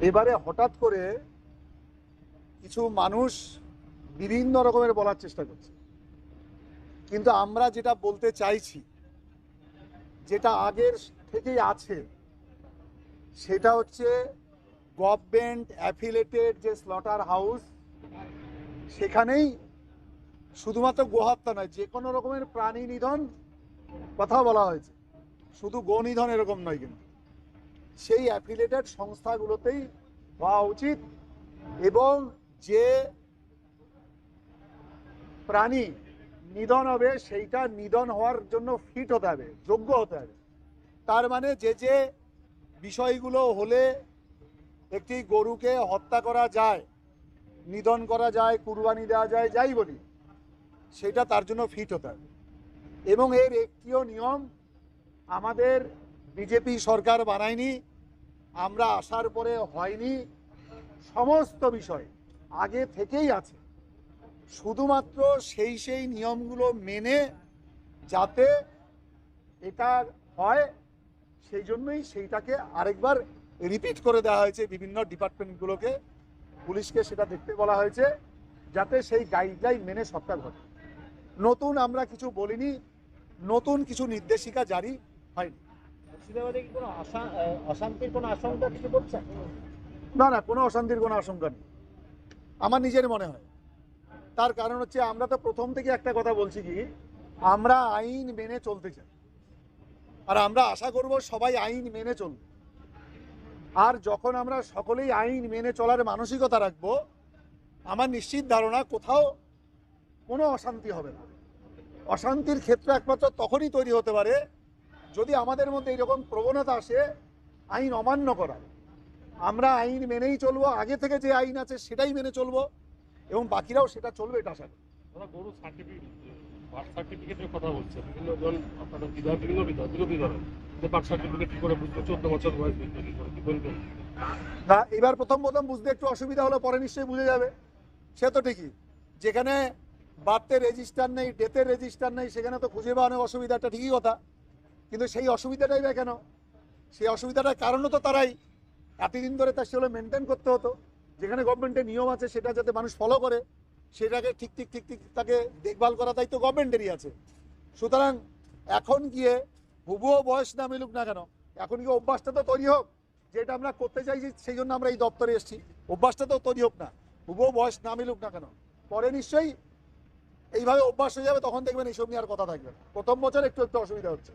এবারে হঠাৎ করে কিছু মানুষ বিভিন্ন রকমের বলার চেষ্টা করছে, কিন্তু আমরা যেটা বলতে চাইছি, যেটা আগের থেকেই আছে, সেটা হচ্ছে গভর্নমেন্ট অ্যাফিলেটেড যে স্লটার হাউস, সেখানেই শুধুমাত্র গোহত্যা নয়, যে কোনো রকমের প্রাণী নিধন কথা বলা হয়েছে, শুধু গো নিধন এরকম নয়, কিন্তু সেই অ্যাফিলেটেড সংস্থাগুলোতেই হওয়া উচিত। এবং যে প্রাণী নিধন হবে সেইটা নিধন হওয়ার জন্য ফিট হতে হবে, যোগ্য হতে হবে। তার মানে যে বিষয়গুলো হলে একটি গরুকে হত্যা করা যায়, নিধন করা যায়, কুরবানি দেওয়া যায়, যাই বলি, সেটা তার জন্য ফিট হতে হবে। এবং এর একটিও নিয়ম আমাদের বিজেপি সরকার বানায়নি, আমরা আসার পরে হয়নি, সমস্ত বিষয় আগে থেকেই আছে। শুধুমাত্র সেই নিয়মগুলো মেনে যাতে এটা হয়, সেই জন্যই সেইটাকে আরেকবার রিপিট করে দেওয়া হয়েছে বিভিন্ন ডিপার্টমেন্টগুলোকে, পুলিশকে সেটা দেখতে বলা হয়েছে, যাতে সেই গাইডলাইন মেনে সবটা ঘটে। নতুন আমরা কিছু বলিনি, নতুন কিছু নির্দেশিকা জারি হয়নি। অশান্তির কোনো আশঙ্কা কিছু করছেন? না না, কোনো অশান্তির কোনো আশঙ্কা নেই আমার নিজের মনে হয়। তার কারণ হচ্ছে আমরা তো প্রথম থেকে একটা কথা বলছি, কি আমরা আইন মেনে চলতে চাই, আর আমরা আশা করব সবাই আইন মেনে চলবে। আর যখন আমরা সকলেই আইন মেনে চলার মানসিকতা রাখবো, আমার নিশ্চিত ধারণা কোথাও কোনো অশান্তি হবে না। অশান্তির ক্ষেত্র একমাত্র তখনই তৈরি হতে পারে যদি আমাদের মধ্যে এইরকম প্রবণতা আসে আইন অমান্য করা। আমরা আইন মেনেই চলবো, আগে থেকে যে আইন আছে সেটাই মেনে চলবো, এবং বাকিরাও সেটা চলবে, এটা আশা করি। গরু সার্টিফিকেটের কথা বলছে বিভিন্ন জন, আপনাদের বিরোধী দলের বার্থ সার্টিফিকেট কি করে বুঝবো 14 বছর বয়স কি বলবেন? না, এবার প্রথম বুঝতে একটু অসুবিধা হলো, পরে নিশ্চয়ই বুঝে যাবে। সে তো ঠিকই, যেখানে বার্থের রেজিস্টার নেই, ডেথের রেজিস্টার নেই, সেখানে তো খুঁজে পাওয়া অনেক অসুবিধা, একটা ঠিকই কথা। কিন্তু সেই অসুবিধাটাই বা কেন? সেই অসুবিধাটার কারণও তো তারাই এতদিন ধরে তা সেগুলো মেনটেন করতে হতো। যেখানে গভর্নমেন্টের নিয়ম আছে সেটা যাতে মানুষ ফলো করে, সেটাকে ঠিক তাকে দেখভাল করা দায়িত্ব গভর্নমেন্টেরই আছে। সুতরাং এখন গিয়ে হুবুও বয়স না মিলুক না কেন, এখন গিয়ে অভ্যাসটা তো তৈরি হোক, যেটা আমরা করতে চাইছি, সেই জন্য আমরা এই দপ্তরে এসেছি। অভ্যাসটা তো তৈরি হোক না, হুবুও বয়স না মিলুক না কেন, পরে নিশ্চয়ই এইভাবে অভ্যাস হয়ে যাবে, তখন দেখবেন এইসব নিয়ে আর কথা থাকবে না। প্রথম বছর একটু অসুবিধা হচ্ছে।